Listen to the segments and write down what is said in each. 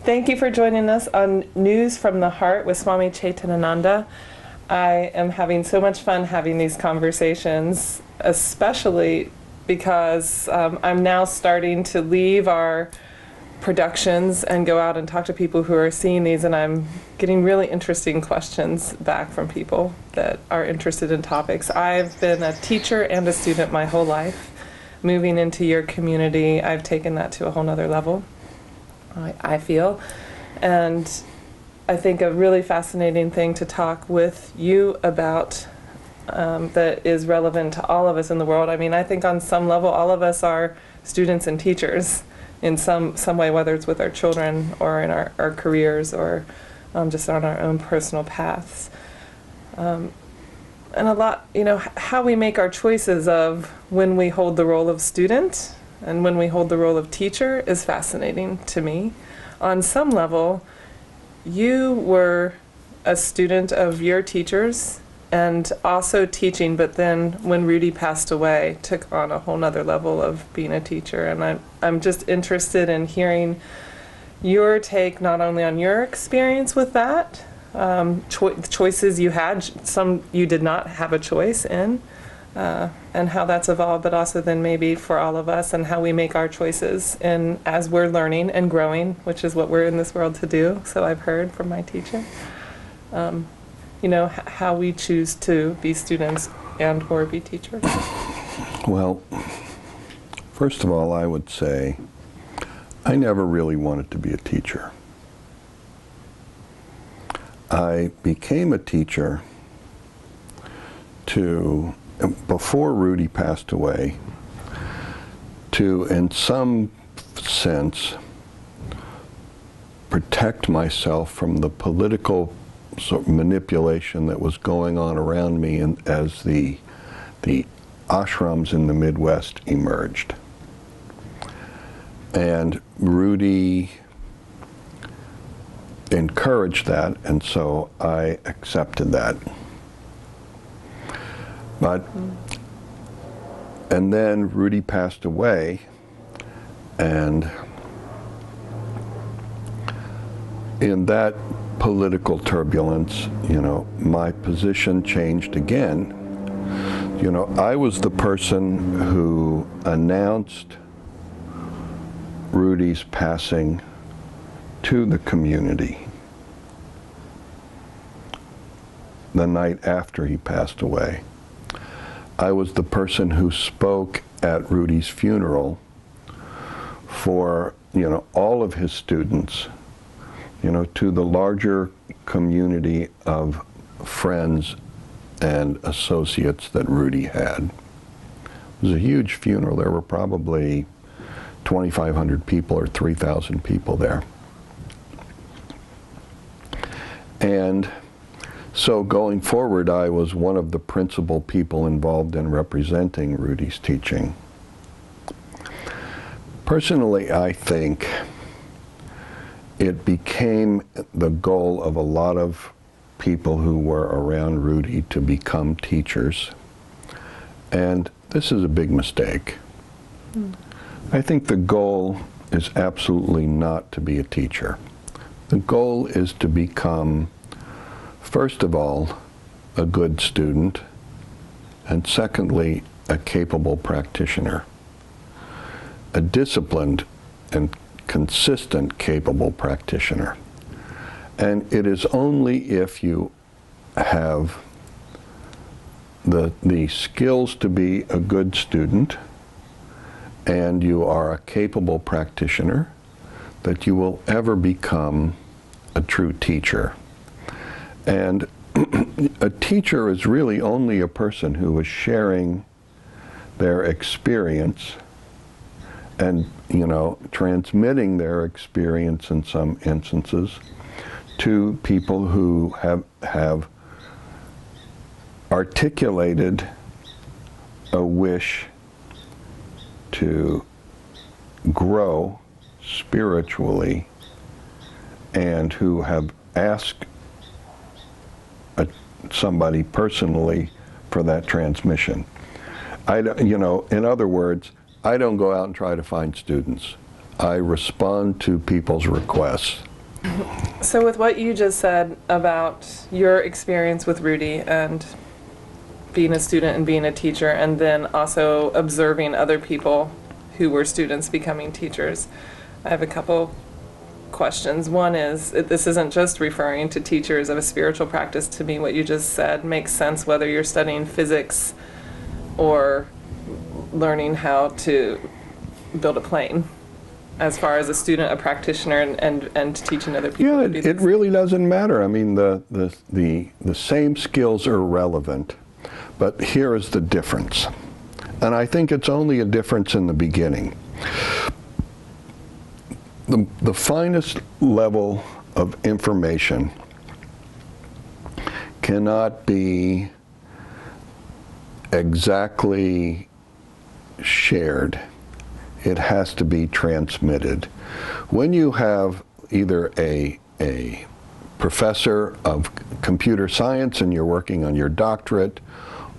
Thank you for joining us on News from the Heart with Swami Chetanananda. I am having so much fun having these conversations, especially because I'm now starting to leave our productions and go out and talk to people who are seeing these, and I'm getting really interesting questions back from people that are interested in topics. I've been a teacher and a student my whole life. Moving into your community, I've taken that to a whole nother level, I feel. And I think a really fascinating thing to talk with you about that is relevant to all of us in the world. I mean, I think on some level, all of us are students and teachers in some way, whether it's with our children or in our careers or just on our own personal paths. And a lot, how we make our choices of when we hold the role of student and when we hold the role of teacher is fascinating to me. On some level, you were a student of your teachers and also teaching, but then when Rudy passed away, took on a whole nother level of being a teacher. And I'm just interested in hearing your take not only on your experience with that, choices you had, some you did not have a choice in, and how that's evolved, but also then maybe for all of us and how we make our choices and as we're learning and growing, which is what we're in this world to do. So I've heard from my teacher, how we choose to be students and or be teachers. Well, first of all, I would say I never really wanted to be a teacher. I became a teacher before Rudy passed away, to, in some sense, protect myself from the political sort of manipulation that was going on around me as the ashrams in the Midwest emerged. And Rudy encouraged that, and so I accepted that. And then Rudy passed away, and in that political turbulence, my position changed again. I was the person who announced Rudy's passing to the community the night after he passed away. I was the person who spoke at Rudy's funeral for, all of his students, to the larger community of friends and associates that Rudy had. It was a huge funeral. There were probably 2,500 people or 3,000 people there. And so going forward, I was one of the principal people involved in representing Rudy's teaching. Personally, I think it became the goal of a lot of people who were around Rudy to become teachers. And this is a big mistake. I think the goal is absolutely not to be a teacher. The goal is to become, first of all, a good student, and secondly, a capable practitioner. A disciplined and consistent, capable practitioner. And it is only if you have the skills to be a good student and you are a capable practitioner that you will ever become a true teacher. And a teacher is really only a person who is sharing their experience and, transmitting their experience in some instances to people who have articulated a wish to grow spiritually and who have asked somebody personally for that transmission. In other words, I don't go out and try to find students. I respond to people's requests. So with what you just said about your experience with Rudy and being a student and being a teacher, and then also observing other people who were students becoming teachers, I have a couple questions. One is, this isn't just referring to teachers of a spiritual practice. To me, what you just said makes sense whether you're studying physics or learning how to build a plane. As far as a student, a practitioner, and teaching other people. Yeah, it really doesn't matter. I mean, the same skills are relevant, but here is the difference. And I think it's only a difference in the beginning. The finest level of information cannot be exactly shared. It has to be transmitted. When you have either a professor of computer science and you're working on your doctorate,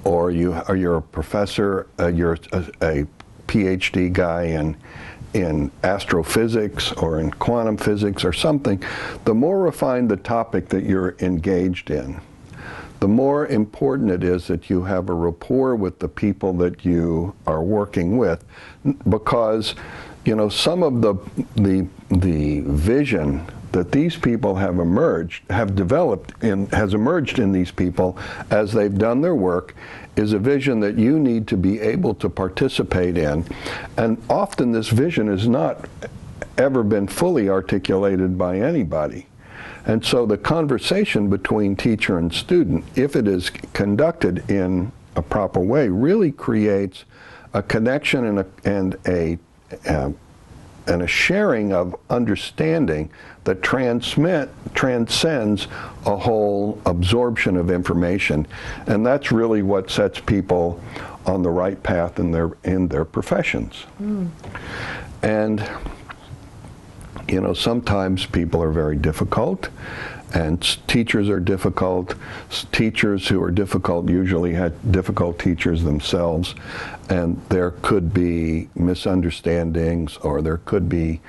or you're a professor, you're a PhD guy in astrophysics or in quantum physics or something, the more refined the topic that you're engaged in, the more important it is that you have a rapport with the people that you are working with, because some of the vision that these people have has emerged in these people as they've done their work is a vision that you need to be able to participate in. And often this vision has not ever been fully articulated by anybody. And so the conversation between teacher and student, if it is conducted in a proper way, really creates a connection and a sharing of understanding that transcends a whole absorption of information. And that's really what sets people on the right path in their professions. And sometimes people are very difficult, and teachers are difficult. Teachers who are difficult usually had difficult teachers themselves, and there could be misunderstandings, or there could be,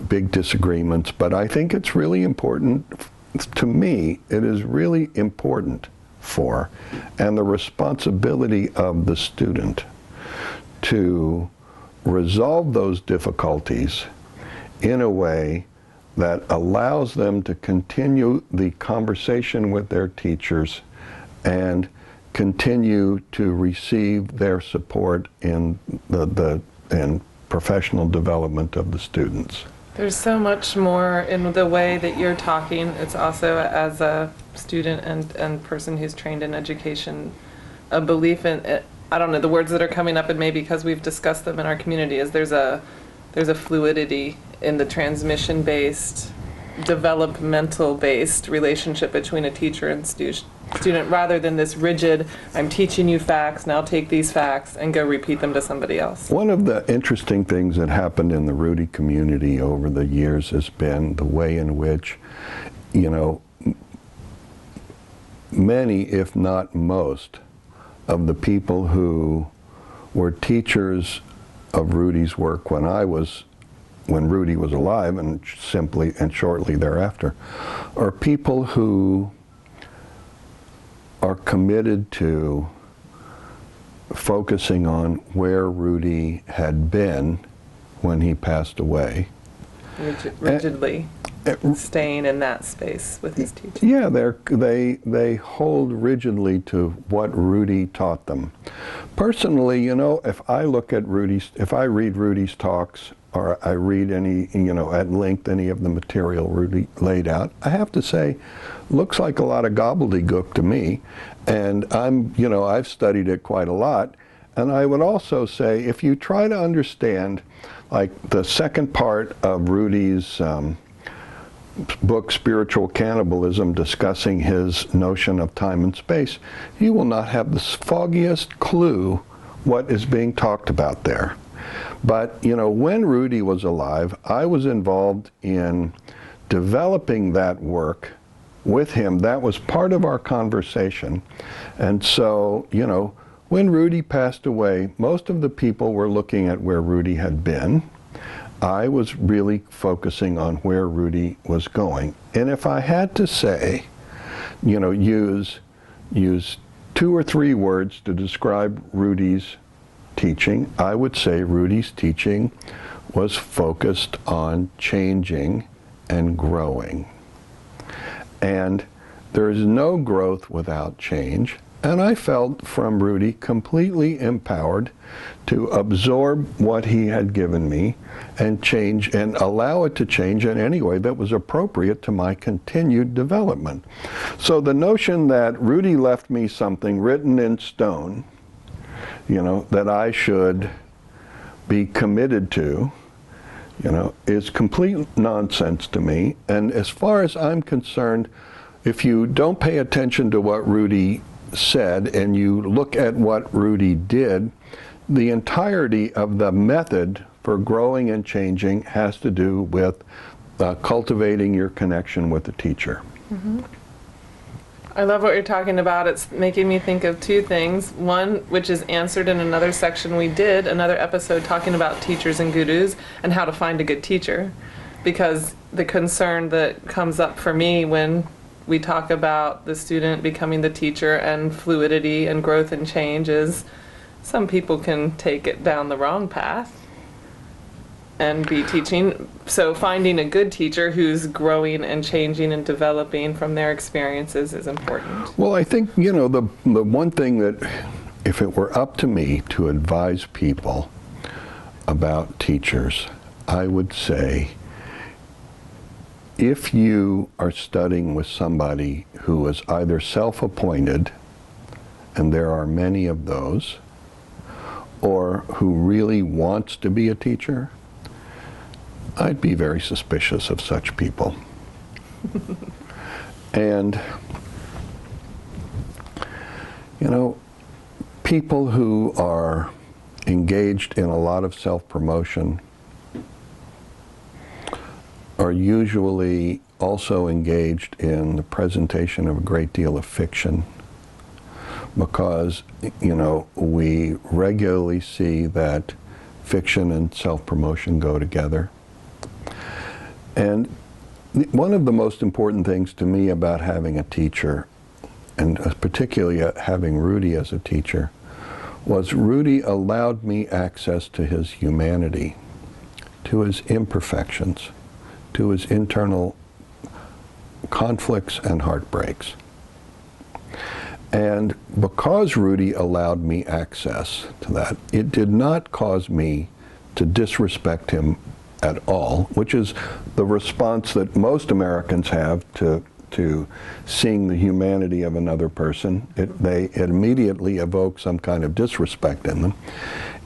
big disagreements. But I think it's really important, to me, it is really important and the responsibility of the student to resolve those difficulties in a way that allows them to continue the conversation with their teachers and continue to receive their support in the professional development of the students. There's so much more in the way that you're talking. It's also, as a student and person who's trained in education, a belief in it. I don't know, the words that are coming up, and maybe because we've discussed them in our community, is there's a fluidity in the transmission-based, developmental-based relationship between a teacher and student, rather than this rigid, I'm teaching you facts, now take these facts and go repeat them to somebody else. One of the interesting things that happened in the Rudy community over the years has been the way in which, many, if not most, of the people who were teachers of Rudy's work when Rudy was alive, and shortly thereafter, are people who are committed to focusing on where Rudy had been when he passed away. Rigidly staying in that space with his teaching. Yeah, they hold rigidly to what Rudy taught them. Personally, if I read Rudy's talks, or I read any, at length any of the material Rudy laid out, I have to say, looks like a lot of gobbledygook to me. And I've studied it quite a lot. And I would also say, if you try to understand, like the second part of Rudy's book, Spiritual Cannibalism, discussing his notion of time and space, you will not have the foggiest clue what is being talked about there. But, when Rudy was alive, I was involved in developing that work with him. That was part of our conversation. And so, when Rudy passed away, most of the people were looking at where Rudy had been, I was really focusing on where Rudy was going. And if I had to say, you know, use 2 or 3 words to describe Rudy's teaching, I would say Rudy's teaching was focused on changing and growing. And there is no growth without change. And I felt from Rudy completely empowered to absorb what he had given me and change and allow it to change in any way that was appropriate to my continued development. So the notion that Rudy left me something written in stone, you know, that I should be committed to, you know, is complete nonsense to me. And as far as I'm concerned, if you don't pay attention to what Rudy said and you look at what Rudy did, the entirety of the method for growing and changing has to do with cultivating your connection with the teacher. Mm-hmm. I love what you're talking about. It's making me think of 2 things. One, which is answered in another section we did, another episode talking about teachers and gurus and how to find a good teacher. Because the concern that comes up for me when we talk about the student becoming the teacher and fluidity and growth and change is some people can take it down the wrong path and be teaching. So finding a good teacher who's growing and changing and developing from their experiences is important. Well, I think, you know, the one thing that, if it were up to me to advise people about teachers, I would say, if you are studying with somebody who is either self-appointed, and there are many of those, or who really wants to be a teacher, I'd be very suspicious of such people. And, you know, people who are engaged in a lot of self-promotion are usually also engaged in the presentation of a great deal of fiction, because, you know, we regularly see that fiction and self-promotion go together. And one of the most important things to me about having a teacher, and particularly having Rudy as a teacher, was Rudy allowed me access to his humanity, to his imperfections, to his internal conflicts and heartbreaks. And because Rudy allowed me access to that, it did not cause me to disrespect him at all, which is the response that most Americans have to seeing the humanity of another person. It immediately evoke some kind of disrespect in them.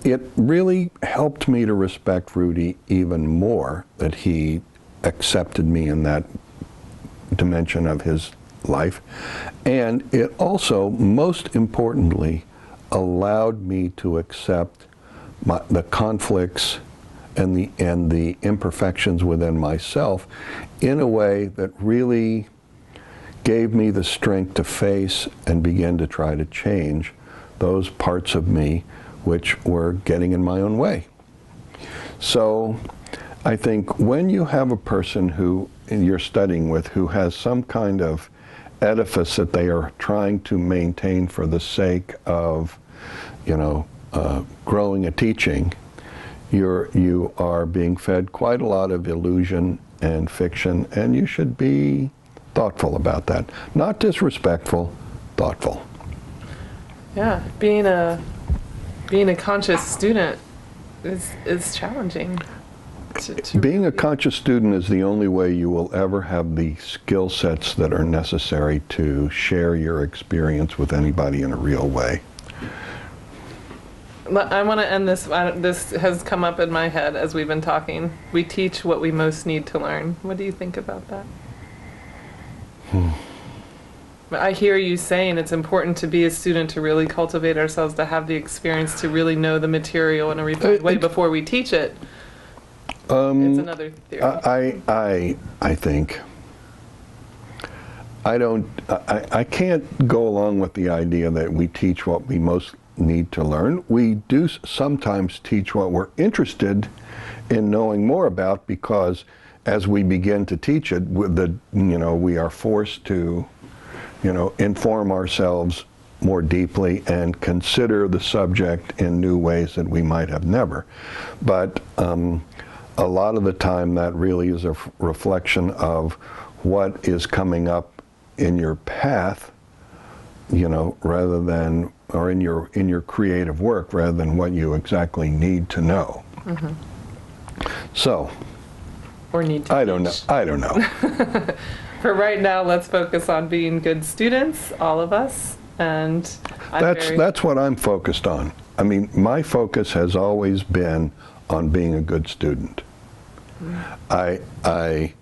It really helped me to respect Rudy even more that he accepted me in that dimension of his life. And it also, most importantly, allowed me to accept the conflicts and the imperfections within myself in a way that really gave me the strength to face and begin to try to change those parts of me which were getting in my own way. So I think when you have a person who you're studying with who has some kind of edifice that they are trying to maintain for the sake of, you know, growing a teaching, you are being fed quite a lot of illusion and fiction, and you should be thoughtful about that. Not disrespectful, thoughtful. Yeah, being a conscious student is challenging. Being a conscious student is the only way you will ever have the skill sets that are necessary to share your experience with anybody in a real way. I want to end this. This has come up in my head as we've been talking. We teach what we most need to learn. What do you think about that? I hear you saying it's important to be a student to really cultivate ourselves, to have the experience, to really know the material in a refined way before we teach it. It's another theory. I think I can't go along with the idea that we teach what we most need to learn. We do sometimes teach what we're interested in knowing more about, because as we begin to teach it, we are forced to, inform ourselves more deeply and consider the subject in new ways that we might have never. But a lot of the time that really is a reflection of what is coming up in your path, rather than, or in your creative work, rather than what you exactly need to know. Mm-hmm. So, or need to I don't know. For right now, let's focus on being good students, all of us, and that's what I'm focused on. I mean, my focus has always been on being a good student. Mm.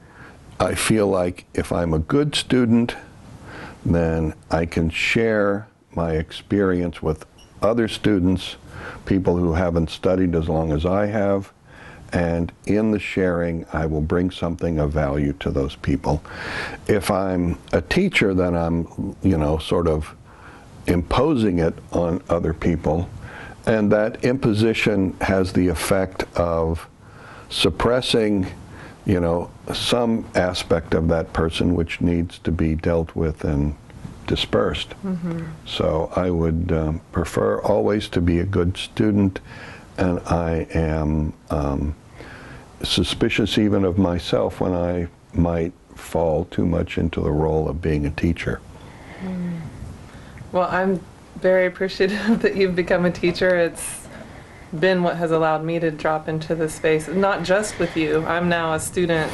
I feel like if I'm a good student, then I can share my experience with other students, people who haven't studied as long as I have, and in the sharing, I will bring something of value to those people. If I'm a teacher, then I'm, sort of imposing it on other people, and that imposition has the effect of suppressing, some aspect of that person which needs to be dealt with and dispersed. Mm-hmm. So I would prefer always to be a good student, and I am suspicious even of myself when I might fall too much into the role of being a teacher. Mm. Well, I'm very appreciative that you've become a teacher. It's been what has allowed me to drop into this space, not just with you. I'm now a student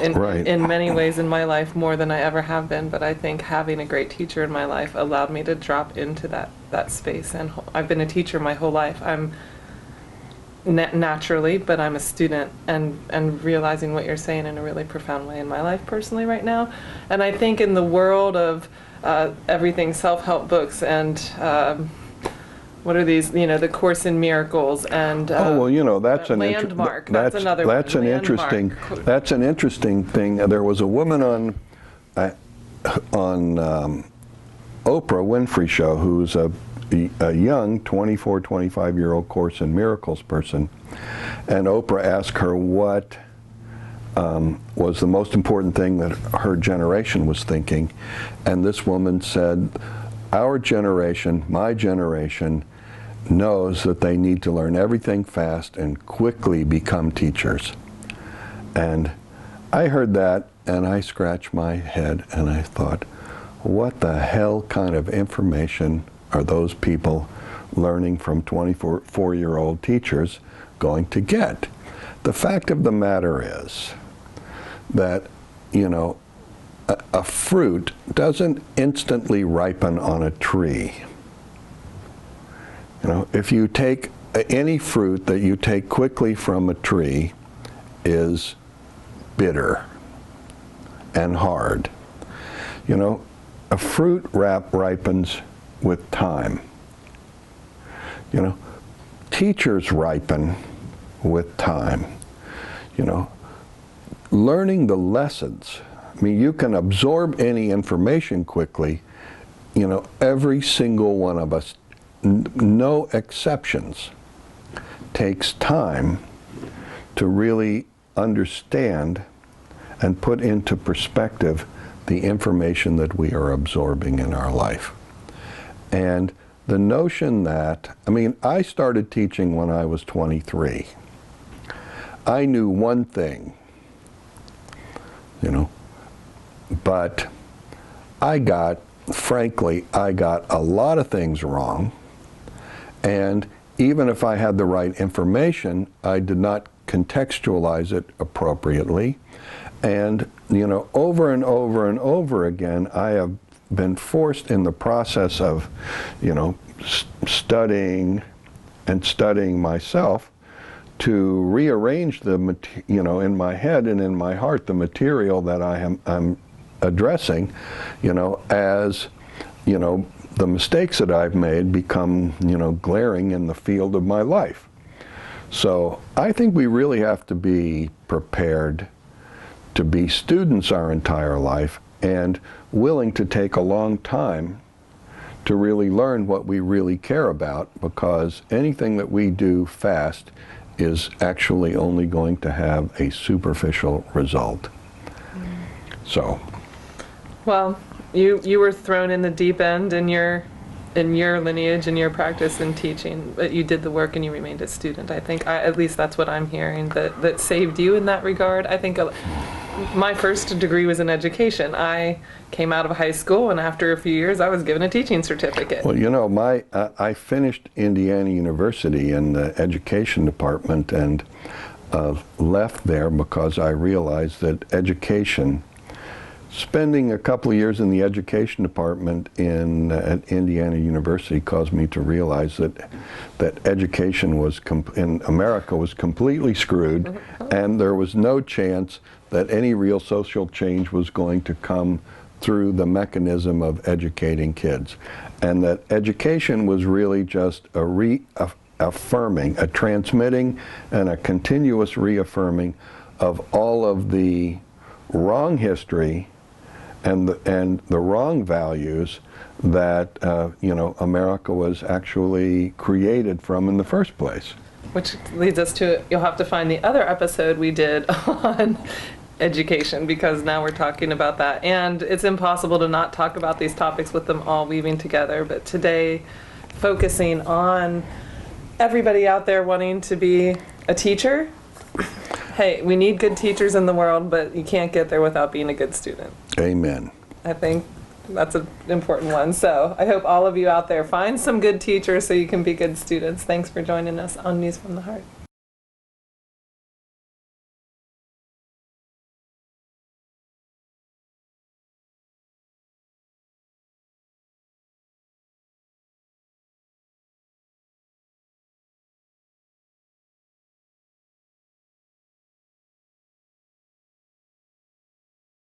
in many ways in my life, more than I ever have been, but I think having a great teacher in my life allowed me to drop into that space, and I've been a teacher my whole life. I'm naturally, but I'm a student, and realizing what you're saying in a really profound way in my life personally right now. And I think in the world of everything self-help books and what are these, the Course in Miracles and that's an Landmark. That's another that's one. An interesting that's an interesting thing. There was a woman on Oprah Winfrey show who's a young 24, 25-year-old Course in Miracles person, and Oprah asked her what was the most important thing that her generation was thinking, and this woman said, our generation, my generation, knows that they need to learn everything fast and quickly become teachers. And I heard that and I scratched my head and I thought, what the hell kind of information are those people learning from 24-year-old teachers going to get? The fact of the matter is that, a fruit doesn't instantly ripen on a tree. If you take any fruit that you take quickly from a tree is bitter and hard. A fruit ripens with time. Teachers ripen with time. Learning the lessons. I mean, you can absorb any information quickly. Every single one of us, no exceptions, takes time to really understand and put into perspective the information that we are absorbing in our life. And the notion that, I started teaching when I was 23. I knew one thing, but frankly, I got a lot of things wrong, and even if I had the right information, I did not contextualize it appropriately, and over and over and over again, I have been forced in the process of, studying myself to rearrange in my head and in my heart the material that I'm addressing, as the mistakes that I've made become glaring in the field of my life. So I think we really have to be prepared to be students our entire life and willing to take a long time to really learn what we really care about, because anything that we do fast is actually only going to have a superficial result. So, Well, you were thrown in the deep end in your lineage, in your practice in teaching, but you did the work and you remained a student. I think, at least that's what I'm hearing, that saved you in that regard. I think my first degree was in education. I came out of high school, and after a few years, I was given a teaching certificate. well, you know, I finished Indiana University in the education department and left there because I realized that education, spending a couple of years in the education department at Indiana University, caused me to realize that education in America was completely screwed, and there was no chance that any real social change was going to come through the mechanism of educating kids, and that education was really just a reaffirming, a transmitting, and a continuous reaffirming of all of the wrong history and the wrong values that America was actually created from in the first place. Which leads us to, you'll have to find the other episode we did on education, because now we're talking about that. And it's impossible to not talk about these topics with them all weaving together. But today, focusing on everybody out there wanting to be a teacher. Hey, we need good teachers in the world, but you can't get there without being a good student. Amen. I think that's an important one. So I hope all of you out there find some good teachers so you can be good students. Thanks for joining us on News from the Heart.